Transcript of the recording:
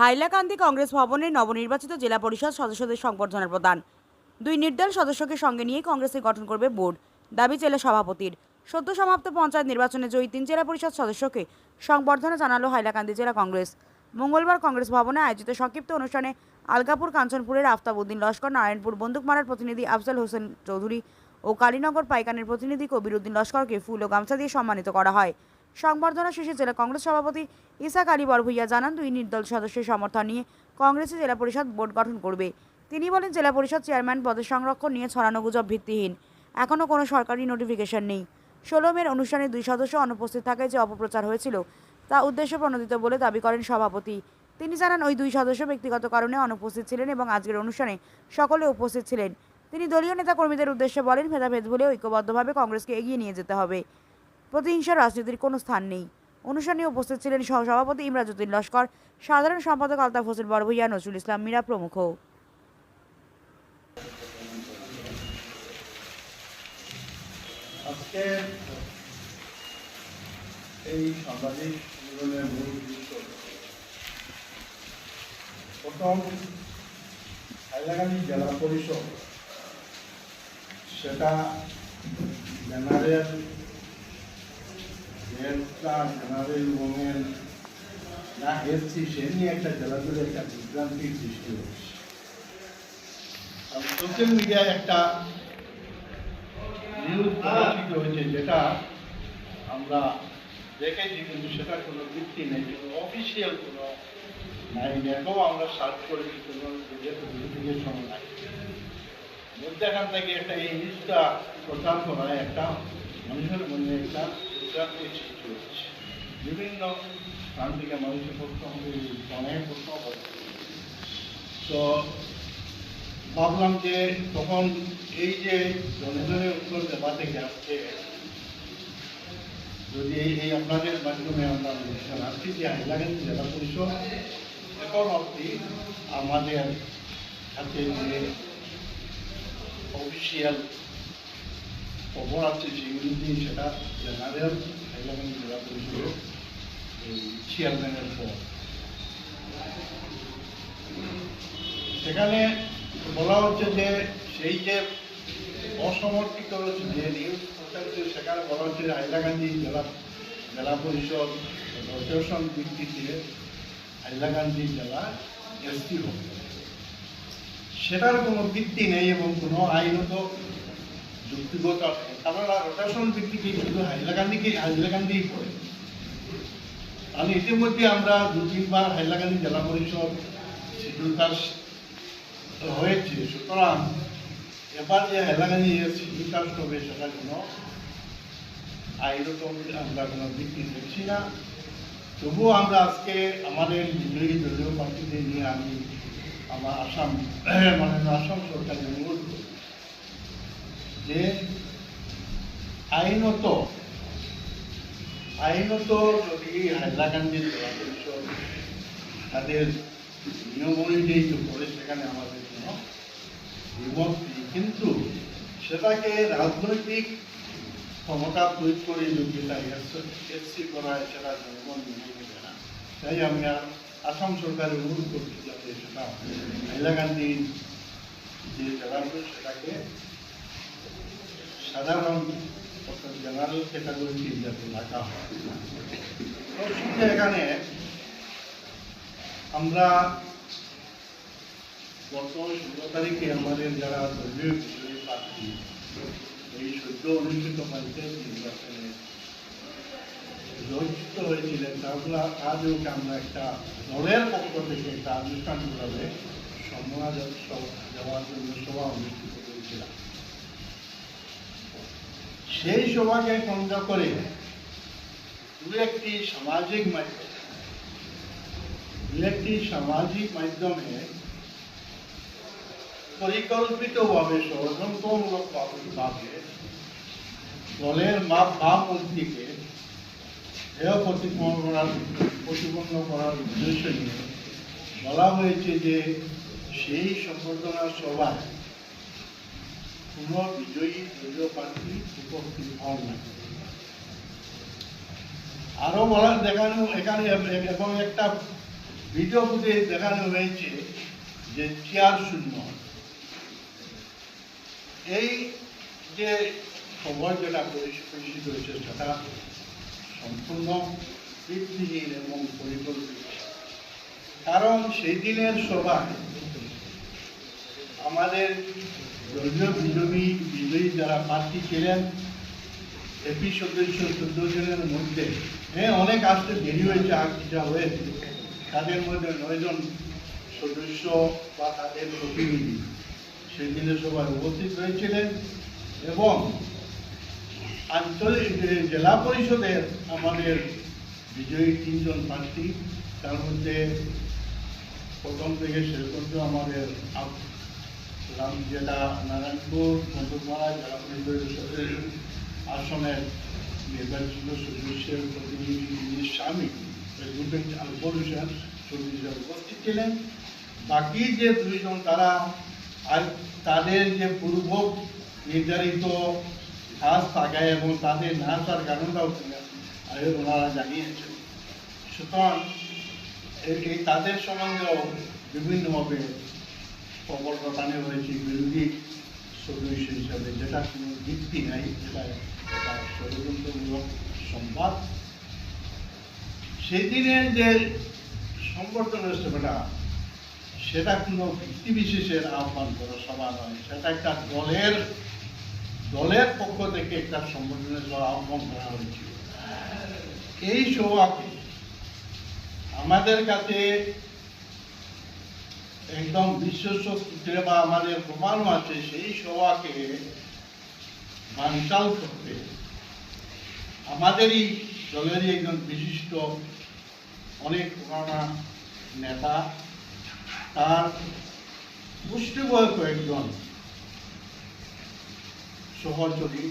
হাইলাকান্দি কংগ্রেস ভবনে নবনির্বাচিত জেলা পরিষদ সদস্যদের সংবর্ধনা প্রদান। 2 নির্দল সদস্যকে সঙ্গে নিয়ে কংগ্রেসে গঠন করবে বোর্ড, দাবি জেলা সভাপতির। সদ্য সমাপ্ত পঞ্চায়েত নির্বাচনে জয়ী 3 জেলা পরিষদ সদস্যকে সংবর্ধনা জানালো হাইলাকান্দি জেলা কংগ্রেস। মঙ্গলবার কংগ্রেস ভবনে আয়োজিত সংক্ষিপ্ত অনুষ্ঠানে আলগাপুর কাঞ্চনপুরের আফতাব উদ্দিন লস্কর, নারায়ণপুর বন্দুকমারার প্রতিনিধি আফজাল হোসেন চৌধুরী ও কালীনগর পাইকানের প্রতিনিধি কবির উদ্দিন লস্করকে ফুল ও গামছা দিয়ে সম্মানিত করা হয়। সংবর্ধনা শেষে জেলা কংগ্রেস সভাপতি ইসাক আলী বরভূইয়া জানান, 2 নির্দল সদস্যের সমর্থন নিয়ে কংগ্রেসে জেলা পরিষদ বোর্ড গঠন করবে। তিনি বলেন, জেলা পরিষদ চেয়ারম্যান পদের সংরক্ষণ নিয়ে ছড়ানো গুজব ভিত্তিহীন। এখনও কোনো সরকারি নোটিফিকেশন নেই। 16 মের অনুষ্ঠানে 2 সদস্য অনুপস্থিত থাকায় যে অপপ্রচার হয়েছিল তা উদ্দেশ্য প্রণোদিত বলে দাবি করেন সভাপতি। তিনি জানান, ওই 2 সদস্য ব্যক্তিগত কারণে অনুপস্থিত ছিলেন এবং আজকের অনুষ্ঠানে সকলে উপস্থিত ছিলেন। তিনি দলীয় নেতাকর্মীদের উদ্দেশ্যে বলেন, ভেদাভেদ ভুলে ঐক্যবদ্ধভাবে কংগ্রেসকে এগিয়ে নিয়ে যেতে হবে। প্রতিহিংসার রাজনীতির কোনো স্থান নেই। অনুষ্ঠানে উপস্থিত ছিলেন সহসভাপতি ইমরাজউদ্দিন লস্কর, সাধারণ সম্পাদক আলতাফ হোসেন বরভূইয়া, নজরুল ইসলাম মীরা প্রমুখ। আজকে এই সাংবাদিক সম্মেলনের মূল উদ্দেশ্য প্রথম হাইলাকান্দি জেলা পরিষদ সেটা জেনারেল ওমেন না এসছি সে নিয়ে একটা জেলা জুড়ে একটা বিভ্রান্তির সৃষ্টি হচ্ছে। সোশ্যাল মিডিয়ায় একটা নিউজ প্রকাশিত হয়েছে যেটা আমরা দেখেছি, কিন্তু সেটার কোনো ভিত্তি নেই, কোনো অফিসিয়াল কোনো নাই। এটাও আমরা সার্চ করেছি, কোনো ভেরিফিকেশন নাই। মধ্যখান থেকে একটা এই নিউজটা প্রচার করায় একটা মানুষের মনে একটা বিভ্রান্তির সৃষ্টি হচ্ছে। বিভিন্ন স্থান থেকে মানুষের প্রশ্ন অনেক প্রশ্ন করে। তো ভাবলাম যে তখন এই যে জনগণের উত্তর দেওয়া থেকে আজকে যদি এই আপনাদের মাধ্যমে আমরা রাখছি যে হাইলাকান্দি জেলা পরিষদ এখন অবধি আমাদের হাতে যে অফিসিয়াল খবর আছে সেগুলি দিয়ে সেটা জেনারেল হাইলাকান্দি জেলা পরিষদের চেয়ারম্যানের পর সেখানে বলা হচ্ছে যে সেই যে অসমর্থিত যে নিউজ প্রচারিত সেখানে বলা হচ্ছে যে হাইলাকান্দি জেলা পরিষদ রোটেশন ভিত্তিতে হাইলাকান্দি জেলা এসপি হবে। সেটার কোনো ভিত্তি নেই এবং কোনো আইনত যুক্তিগত নেই, কারণ রোটেশন ভিত্তিতে শুধু হাইলাকান্দিই করে। আমি ইতিমধ্যে আমরা 2-3 বার হাইলাকান্দি জেলা পরিষদ শিডিউল কাস্ট হয়েছে, সুতরাং এবার যে হাইলাকান্দি শিডিউল কাস্ট হবে সেটা কোনো আইনত আমরা কোনো ভিত্তি দেখছি না। তবুও আমরা আজকে আমাদের বিজয়ী দলীয় প্রার্থীদের নিয়ে আমি আমার আসাম সরকারকে অনুরোধ করি যে আইনত যদি হাইলাকান্দি জেলা পরিষদ তাদের নিয়ম অনুযায়ী করে সেখানে আমাদের কোনো বিমত নেই, কিন্তু সেটাকে রাজনৈতিক ক্ষমতা প্রয়োগ করে যদি এসসি করায় সেটা জনগণ মেনে নেবে না। তাই আমি আসাম সরকারের অনুরোধ করছি যাতে সেটা হাইলাকান্দির যে জেলাগুলো সেটাকে সাধারণ অর্থাৎ জেনারেল ক্যাটাগরিতে যাতে রাখা হয়। এখানে আমরা গত 16 তারিখে আমাদের যারা দলীয় বিজয়ী প্রার্থী এই সদ্য অনুষ্ঠিত পঞ্চায়েত নির্বাচনে জয়যুক্ত হয়েছিলেন তাগুলা আজও আমরা একটা দলের পক্ষ থেকে একটা আনুষ্ঠানিকভাবে সম্মান দেওয়ার জন্য সভা অনুষ্ঠিত করেছিলাম। সেই সভাকে কেন্দ্র করে দু একটি সামাজিক মাধ্যমে পরিকল্পিতভাবে ষড়যন্ত্রমূলকভাবে দলের ভাবমূর্তিকে হেয় প্রতিপন্ন করার উদ্দেশ্য নিয়ে বলা হয়েছে যে সেই সম্বর্ধনা সভায় কোনো বিজয়ী দলীয় প্রার্থী উপস্থিত হন না। আরো দেখানো এখানে এবং একটা ভিডিও ফুটেজ দেখানো হয়েছে যে চেয়ার শূন্য। এই যে খবর যেটা পরিচিত হয়েছে সেটা সম্পূর্ণ ভিত্তিহীন এবং পরিকল্পিত। কারণ সেই দিনের সভায় আমাদের দলীয় বিজয়ী যারা প্রার্থী ছিলেন এপি সদস্য 14 জনের মধ্যে অনেক আসতে দেরি হয়েছে, যা হয়েছে তাদের মধ্যে 9 জন সদস্য বা তাদের প্রতিনিধি সেই দিনের সভায় উপস্থিত হয়েছিলেন এবং আঞ্চলিক জেলা পরিষদের আমাদের বিজয়ী 3 জন প্রার্থী, তার মধ্যে প্রথম থেকে শেষ পর্যন্ত আমাদের জেলা নারায়ণপুর মন্ত্রণালয় জেলা পরিষদের আসনের নির্বাচিত সদস্যের প্রতিনিধি স্বামী আলপরুষের সদস্য উপস্থিত ছিলেন। বাকি যে 2 জন তারা তাদের যে পূর্ব নির্ধারিত কাজ থাকায় এবং তাদের না আসার কারণটাও ওনারা জানিয়েছেন। সুতরাং এই তাদের সম্বন্ধেও বিভিন্নভাবে খবর পাঠানো হয়েছে বিরোধী সদস্য হিসাবে, যেটা কোনো ভিত্তি নাই, যেটা একটা ষড়যন্ত্রমূলক সংবাদ। সেদিনের যে সংগঠনের সভাটা সেটা কোনো ভিত্তি বিশেষের আহ্বান করা সভা নয়, সেটা একটা দলের পক্ষ থেকে একটা সংগঠনের সভা আহ্বান করা হয়েছিল। এই সভাকে আমাদের কাছে একদম বিশ্বস্ত সূত্রে বা আমাদের প্রমাণও আছে, সেই সভাকে বানচাল করতে আমাদেরই দলেরই একজন বিশিষ্ট অনেক পুরানা নেতা, তার পুষ্টিবয় কয়েকজন সহযোগী